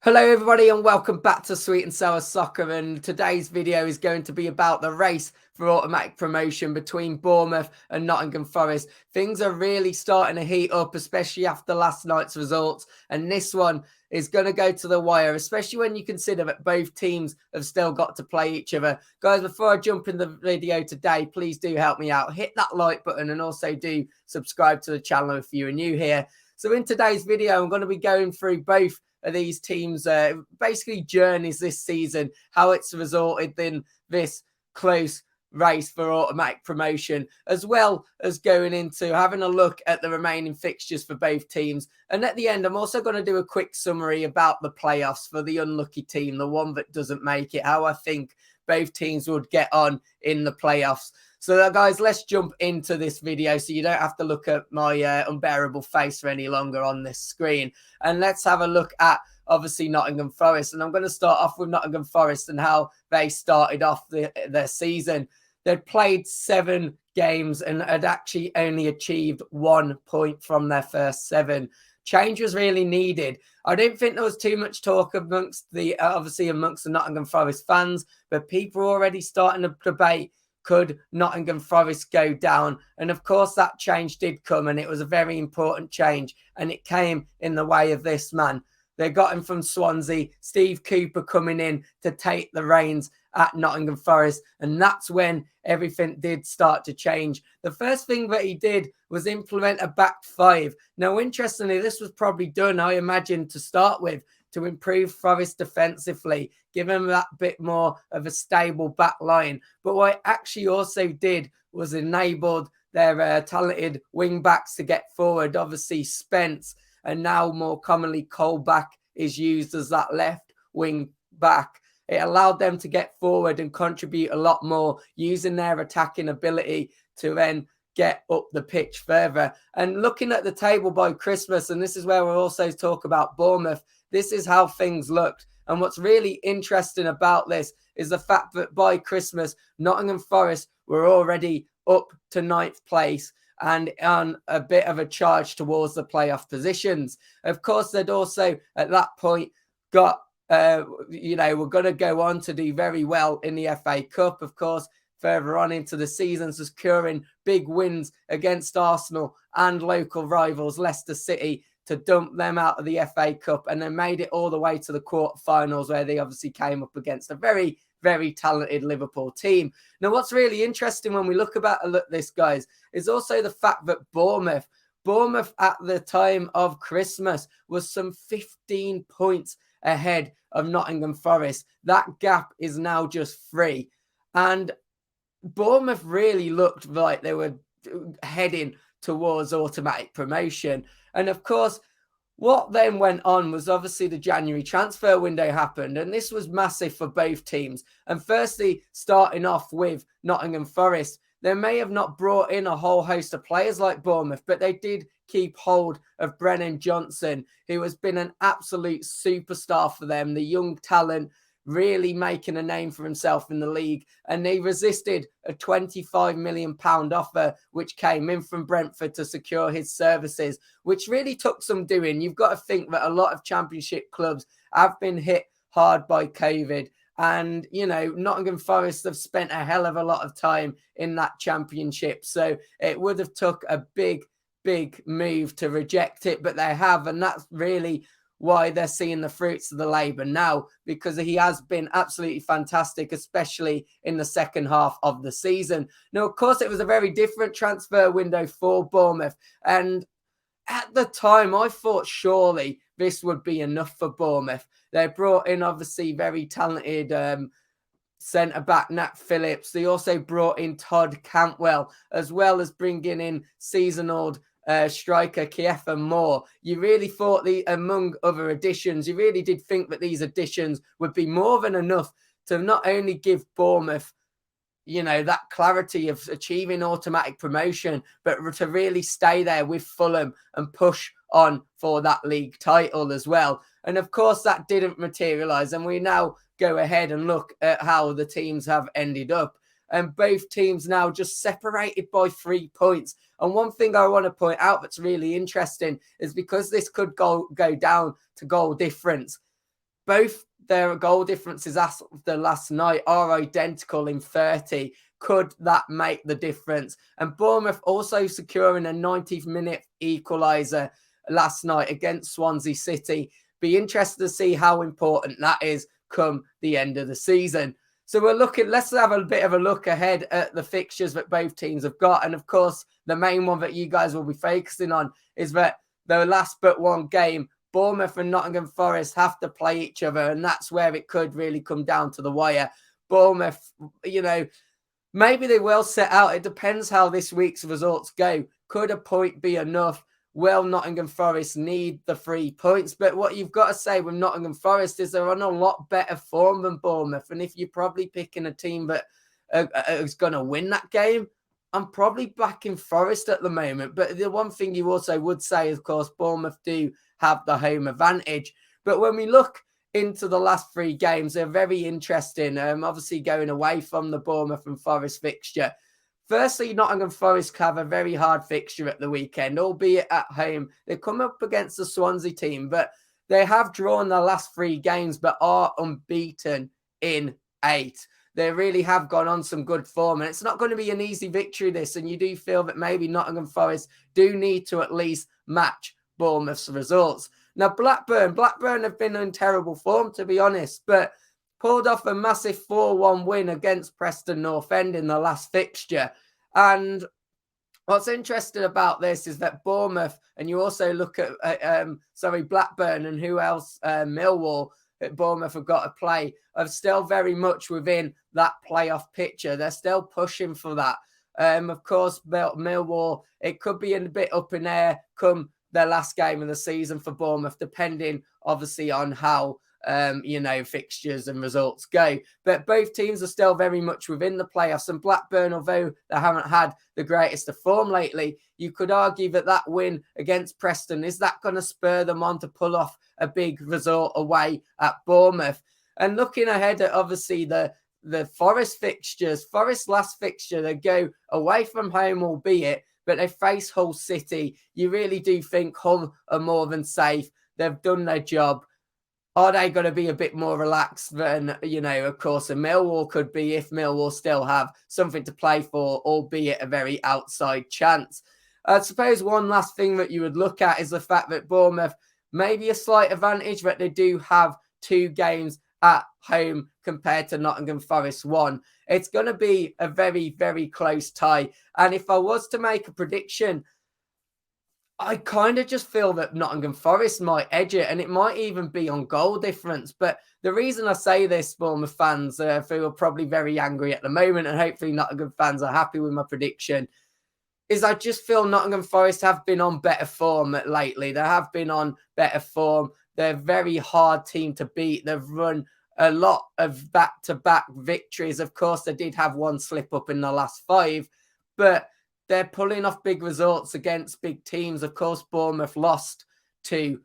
Hello everybody and welcome back to Sweet and Sour Soccer, and today's video is going to be about the race for automatic promotion between Bournemouth and Nottingham Forest. Things are really starting to heat up, especially after last night's results, and this one is going to go to the wire, especially when you consider that both teams have still got to play each other. Guys, before I jump in the video today, please do help me out. Hit that like button and also do subscribe to the channel if you are new here. So in today's video, I'm going to be going through both of these teams' basically journeys this season, how it's resulted in this close race for automatic promotion, as well as going into having a look at the remaining fixtures for both teams. And at the end, I'm also going to do a quick summary about the playoffs for the unlucky team, the one that doesn't make it, how I think both teams would get on in the playoffs. So guys, let's jump into this video so you don't have to look at my unbearable face for any longer on this screen. And let's have a look at, obviously, Nottingham Forest. And I'm going to start off with Nottingham Forest and how they started off their season. They'd played 7 games and had actually only achieved 1 point from their first 7. Change was really needed. I don't think there was too much talk amongst the Nottingham Forest fans, but people were already starting to debate, could Nottingham Forest go down? And of course that change did come, and it was a very important change, and it came in the way of this man. They got him from Swansea, Steve Cooper, coming in to take the reins at Nottingham Forest, and that's when everything did start to change. The first thing that he did was implement a back 5. Now, interestingly, this was probably done, I imagine, to start with, to improve Forest defensively, give them that bit more of a stable back line. But what it actually also did was enabled their talented wing backs to get forward. Obviously, Spence, and now more commonly Colback, is used as that left wing back. It allowed them to get forward and contribute a lot more, using their attacking ability to then get up the pitch further. And looking at the table by Christmas, and this is where we'll also talk about Bournemouth, this is how things looked. And what's really interesting about this is the fact that by Christmas, Nottingham Forest were already up to 9th place and on a bit of a charge towards the playoff positions. Of course, they'd also at that point got, we're going to go on to do very well in the FA Cup, of course, further on into the season, securing big wins against Arsenal and local rivals Leicester City to dump them out of the FA Cup, and then made it all the way to the quarterfinals, where they obviously came up against a very, very talented Liverpool team. Now, what's really interesting when we look at this, guys, is also the fact that Bournemouth at the time of Christmas was some 15 points ahead of Nottingham Forest. That gap is now just 3. And Bournemouth really looked like they were heading towards automatic promotion. And of course, what then went on was obviously the January transfer window happened, and this was massive for both teams. And firstly, starting off with Nottingham Forest, they may have not brought in a whole host of players like Bournemouth, but they did keep hold of Brennan Johnson, who has been an absolute superstar for them, the young talent, really making a name for himself in the league. And they resisted a £25 million offer, which came in from Brentford to secure his services, which really took some doing. You've got to think that a lot of Championship clubs have been hit hard by COVID. And, Nottingham Forest have spent a hell of a lot of time in that Championship. So it would have took a big move to reject it, but they have. And that's really why they're seeing the fruits of the labour now, because he has been absolutely fantastic, especially in the second half of the season. Now, of course, it was a very different transfer window for Bournemouth. And at the time, I thought surely this would be enough for Bournemouth. They brought in, obviously, very talented centre-back Nat Phillips. They also brought in Todd Cantwell, as well as bringing in season-old striker Kiefer Moore. You really thought, among other additions, you really did think that these additions would be more than enough to not only give Bournemouth, that clarity of achieving automatic promotion, but to really stay there with Fulham and push on for that league title as well. And of course, that didn't materialise. And we now go ahead and look at how the teams have ended up. And both teams now just separated by 3 points. And one thing I want to point out that's really interesting is because this could go down to goal difference, Both their goal differences after last night are identical in 30. Could that make the difference? And Bournemouth also securing a 90th minute equaliser last night against Swansea City. Be interested to see how important that is come the end of the season. So let's have a bit of a look ahead at the fixtures that both teams have got. And of course, the main one that you guys will be focusing on is that the last but one game, Bournemouth and Nottingham Forest have to play each other. And that's where it could really come down to the wire. Bournemouth, maybe they will set out. It depends how this week's results go. Could a point be enough? Will Nottingham Forest need the 3 points? But what you've got to say with Nottingham Forest is they're on a lot better form than Bournemouth. And if you're probably picking a team that is going to win that game, I'm probably backing Forest at the moment. But the one thing you also would say, of course, Bournemouth do have the home advantage. But when we look into the last 3 games, they're very interesting. Obviously going away from the Bournemouth and Forest fixture. Firstly, Nottingham Forest have a very hard fixture at the weekend, albeit at home. They come up against the Swansea team, but they have drawn the last 3 games, but are unbeaten in 8. They really have gone on some good form, and it's not going to be an easy victory, this, and you do feel that maybe Nottingham Forest do need to at least match Bournemouth's results. Now, Blackburn have been in terrible form, to be honest, but pulled off a massive 4-1 win against Preston North End in the last fixture. And what's interesting about this is that Bournemouth, and you also look at Blackburn and who else, Millwall, that Bournemouth have got to play, are still very much within that playoff picture. They're still pushing for that. Of course, Millwall, it could be a bit up in air come their last game of the season for Bournemouth, depending obviously on how fixtures and results go. But both teams are still very much within the playoffs. And Blackburn, although they haven't had the greatest of form lately, you could argue that win against Preston, is that going to spur them on to pull off a big result away at Bournemouth? And looking ahead at obviously the Forest fixtures, Forest last fixture, they go away from home, albeit, but they face Hull City. You really do think Hull are more than safe. They've done their job. Are they going to be a bit more relaxed than, of course, a Millwall could be if Millwall still have something to play for, albeit a very outside chance? I suppose one last thing that you would look at is the fact that Bournemouth maybe a slight advantage that they do have 2 games at home compared to Nottingham Forest 1. It's going to be a very, very close tie. And if I was to make a prediction, I kind of just feel that Nottingham Forest might edge it, and it might even be on goal difference. But the reason I say this, Bournemouth fans, who are probably very angry at the moment, and hopefully Nottingham fans are happy with my prediction, is I just feel Nottingham Forest have been on better form lately. They have been on better form. They're a very hard team to beat. They've run a lot of back-to-back victories. Of course, they did have one slip-up in the last 5, but they're pulling off big results against big teams. Of course, Bournemouth lost to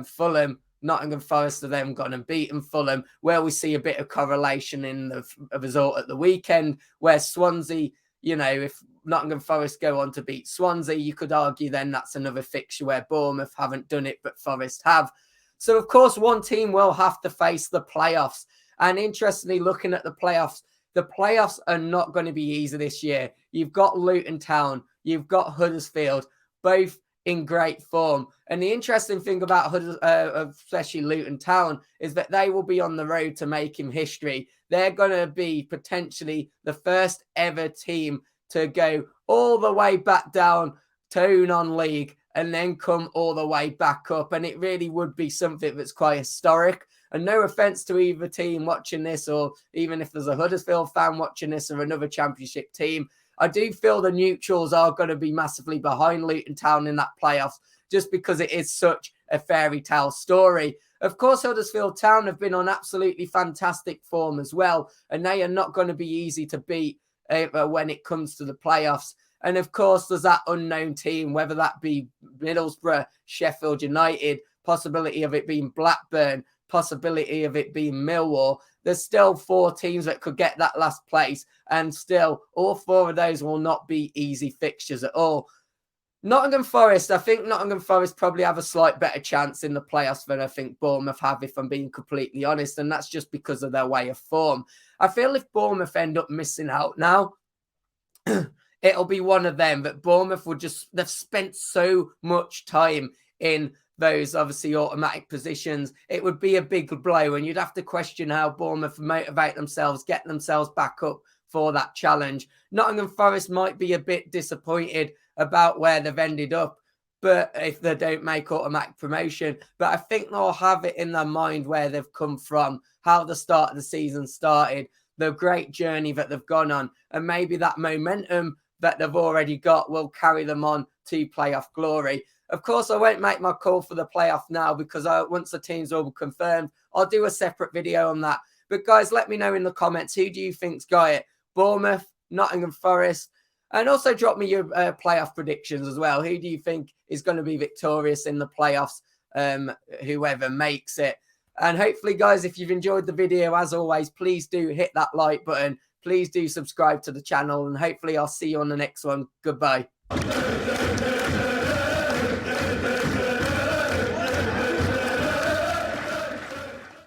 Fulham. Nottingham Forest have then gone and beaten Fulham, where we see a bit of correlation in the result at the weekend, where Swansea, if Nottingham Forest go on to beat Swansea, you could argue then that's another fixture where Bournemouth haven't done it, but Forest have. So, of course, one team will have to face the playoffs. And interestingly, looking at the playoffs are not going to be easy this year. You've got Luton Town, you've got Huddersfield, both in great form. And the interesting thing about especially Luton Town is that they will be on the road to making history. They're going to be potentially the first ever team to go all the way back down to non-league and then come all the way back up. And it really would be something that's quite historic. And no offense to either team watching this, or even if there's a Huddersfield fan watching this or another championship team, I do feel the neutrals are going to be massively behind Luton Town in that playoffs, just because it is such a fairy tale story. Of course, Huddersfield Town have been on absolutely fantastic form as well, and they are not going to be easy to beat when it comes to the playoffs. And of course, there's that unknown team, whether that be Middlesbrough, Sheffield United, possibility of it being Blackburn, possibility of it being Millwall. There's still 4 teams that could get that last place, and still all 4 of those will not be easy fixtures at all. Nottingham Forest, I think Nottingham Forest probably have a slight better chance in the playoffs than I think Bournemouth have, if I'm being completely honest, and that's just because of their way of form. I feel if Bournemouth end up missing out now, it'll be one of them, but Bournemouth will just, they've spent so much time in those obviously automatic positions. It would be a big blow, and you'd have to question how Bournemouth motivate themselves, get themselves back up for that challenge. Nottingham Forest might be a bit disappointed about where they've ended up, but if they don't make automatic promotion, but I think they'll have it in their mind where they've come from, how the start of the season started, the great journey that they've gone on, and maybe that momentum that they've already got will carry them on to playoff glory. Of course, I won't make my call for the playoff now because once the teams are all confirmed, I'll do a separate video on that. But guys, let me know in the comments, who do you think's got it? Bournemouth, Nottingham Forest? And also drop me your playoff predictions as well. Who do you think is going to be victorious in the playoffs? Whoever makes it. And hopefully, guys, if you've enjoyed the video, as always, please do hit that like button. Please do subscribe to the channel. And hopefully I'll see you on the next one. Goodbye.